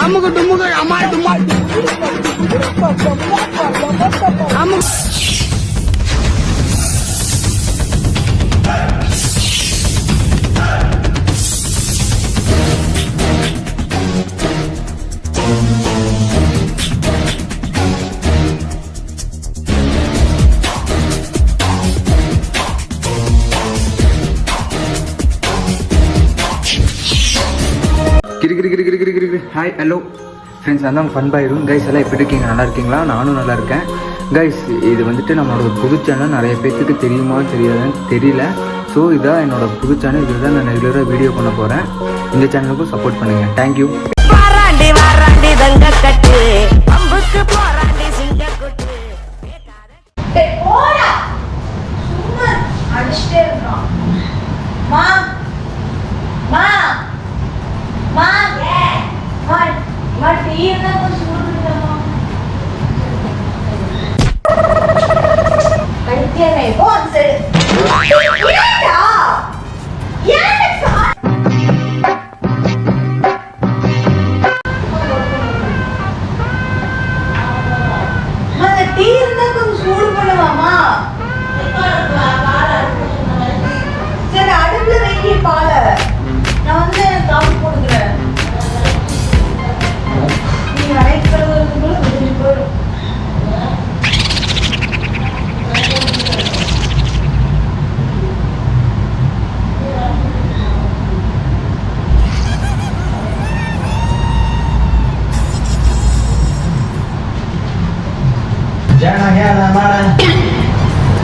அமுக்கு டுமுக்கு அம்மாள் டுமாள் அமுக்கு hi hello friends, அதான் ஃபன் பாயிரும் கைஸ். எல்லாம் எப்படி இருக்கீங்க? நல்லா இருக்கீங்களா? நானும் நல்லா இருக்கேன் கைஸ். இது வந்துட்டு நம்மளோட புது சேனல். நிறைய பேருக்கு தெரியுமா தெரியாதுன்னு தெரியல. ஸோ இதான் என்னோட புது சேனல். இதில் தான் நான் ரெகுலராக வீடியோ பண்ண போகிறேன். இந்த சேனலுக்கும் சப்போர்ட் பண்ணுங்கள். தேங்க்யூ.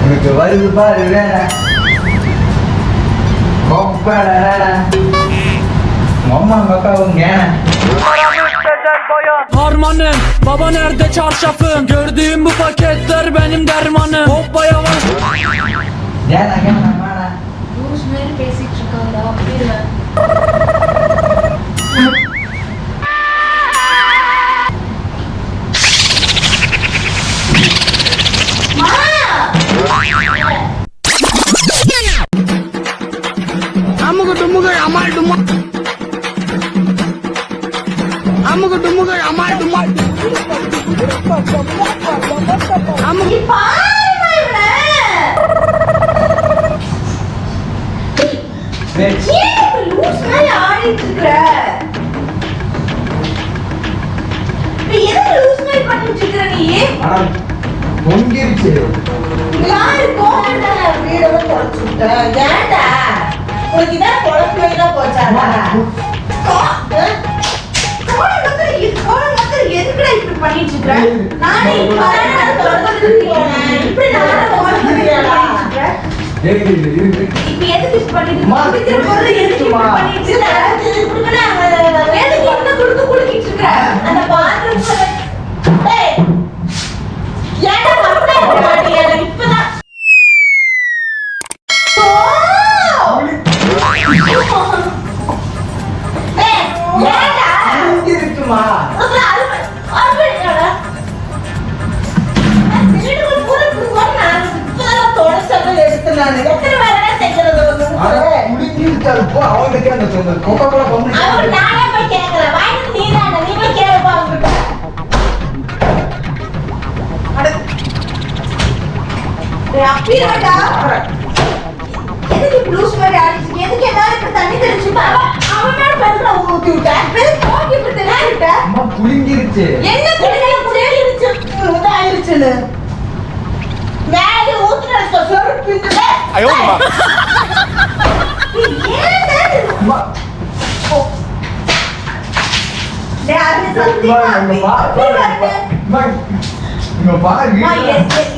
எனக்கு வருது பாரு வேற அம்மா அக்காவும் Harmanım, baba nerede çarşafım? Gördüğüm bu paketler benim dermanım. Hoppa yavaş. Rosemary பேசிட்டு இருக்காங்க. அப்படியே அமுக்கு டுமுக்கு அம்மாள் டுமா அமுக்கு டுமுக்கு அம்மாள் டுமாள் அமுக்கு பொங்கிருச்சு.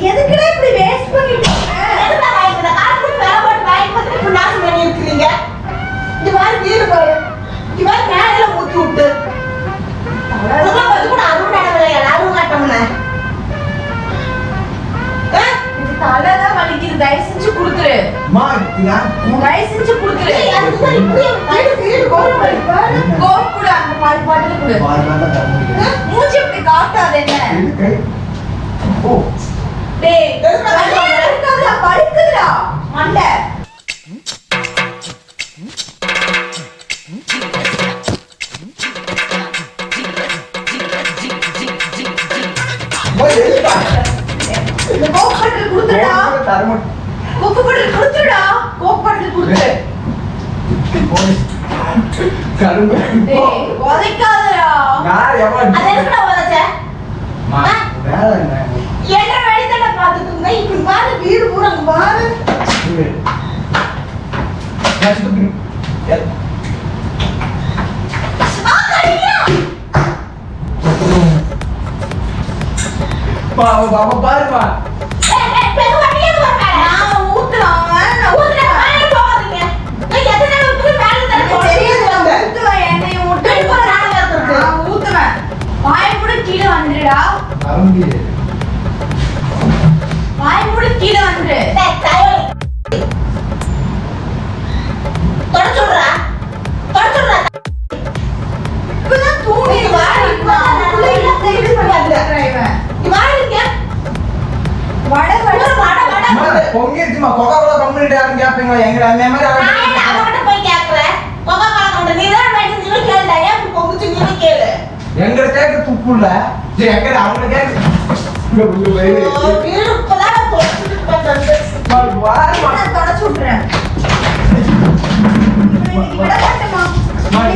எதுக்குடா இப்படி வேஸ்ட் பண்ணிட்டு இருக்கீங்க? இந்த மாதிரி வீடு பாரு, இந்த மாதிரி மேல ஊத்தி விட்டு தலைதான் வலிக்குது. தயவு செஞ்சு குடுத்துரு. தயவு செஞ்சு குடுத்துரு. கோக்குடு அந்த பால் பாட்டில் குடு. மூஞ்சி இப்படி காட்டாத என்ன? டேய் படுக்குதுடா மண்டை. கோக்கு பாட்டில் கொடுத்துடா. கோக்கு பாட்டில் கொடுத்து. கரும்பு டேய், உதைக்காதடா. நான் எவ்வளோ அது எதுக்குடா உதைச்ச? வேலை என்ன என்ன வேலைத்தானே பார்த்துட்டு இருந்த? இப்படி பாரு, வீடு பூரா அங்க பாரு. பாருமா நான் ஊத்துறேன், நான் ஊத்துறேன். மேலே போகாதீங்க. நான் எத்தனை நாள் ஊத்துறேன்? மேலே தானே போறேன். ஊத்துவேன், என்னைய ஊட்டு. நான் ஊத்துவேன். வாய் மூடு கீழே வந்துடுடா. வாய் மூடு கீழே வந்துடு. தொடச்சுடுறா. தொடச்சுடுறா. இப்பதான் தூங்கி வா. இப்பதான் இது பண்ணாத இவன். நீ வாடிங்க. வட வட வட வட. பொங்கிருச்சுமா கொக்கா கம்பெனி யாரும் கேட்பீங்களா எங்க அந்த மாதிரி நான் என்ன அவன்கிட்ட போய் கேக்குறேன்? கொக்கா கோலா கம்பெனி நீ தான் வேணும் சொல்லி கேளுடா. ஏன் பொங்குச்சு நீ கேளு. எங்களை கேட்க துப்பு இல்ல எங்க அவங்க கேட்க வீடு இப்பதான் தொடச்சுட்டு பண்றது. நான் தொடச்சு விட்டுறேன். இன்னைக்கு விட மாட்டேமா.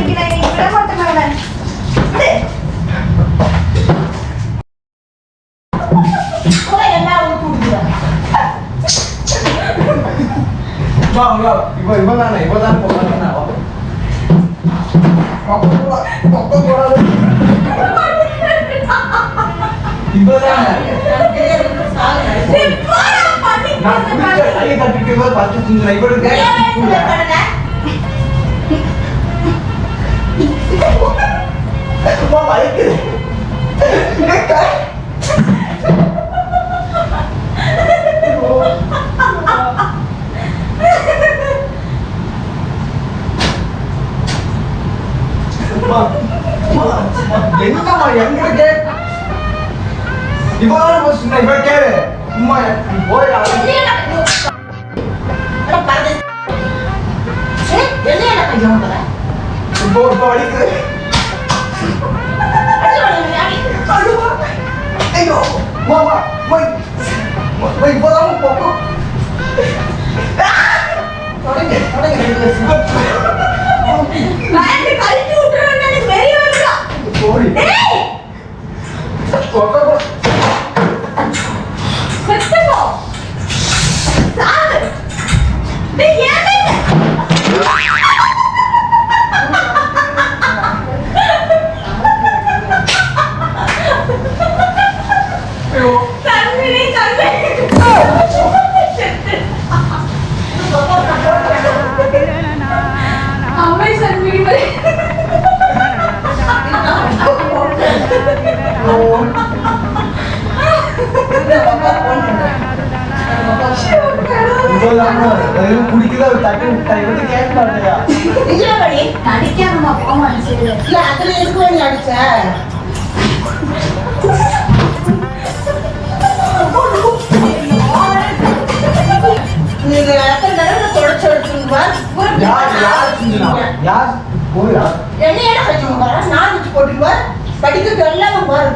இன்னைக்கு நான் விட மாட்டேமா இவன். கூட என்ன ஊத்து விடுறேன். இவதான் போறாங்க என்னமா எங்களுக்கு இவ்வளவு சொன்ன இவ கேளு சும்மா போய் இப்போ அடிக்குது ஐயோ மாமா இப்போதான் போகும் தொடங்க கழிச்சு விட்டுறேன்னு எனக்கு பெரிய வேலைடா. போடி செத்துப்போ. சாவு. டேய் ஏன் தண்ணி தண்ணி. அம்மை சன்மீன் மாதிரி. குடிக்குதா தட்டு வந்து கேட்க மாட்டேயா நடிக்காம போமா இல்ல அதுல எதுக்கு நீ அடிச்ச நீங்க எத்தனை தடவை தொடச்சு வச்சுங்க யார் போயா என்ன வச்சுங்க பாரு நான் வச்சு போட்டுக்குவா படிக்கிறது எல்லாம் பாரு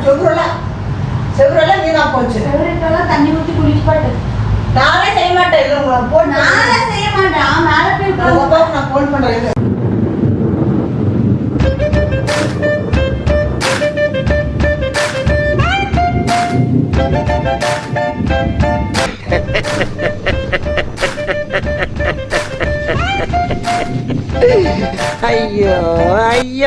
செவ்வரெல்லாம் வீணா போச்சு செவ்வரெல்லாம் தண்ணி ஊற்றி குளிச்சு பாட்டு நானே செய்ய மாட்டேன் இல்லை உங்களை போன் நானே செய்ய மாட்டேன் மேலே போய் உங்க அப்பாவுக்கு நான் ஃபோன் பண்ணுறேன் ஐயோ ஐயோ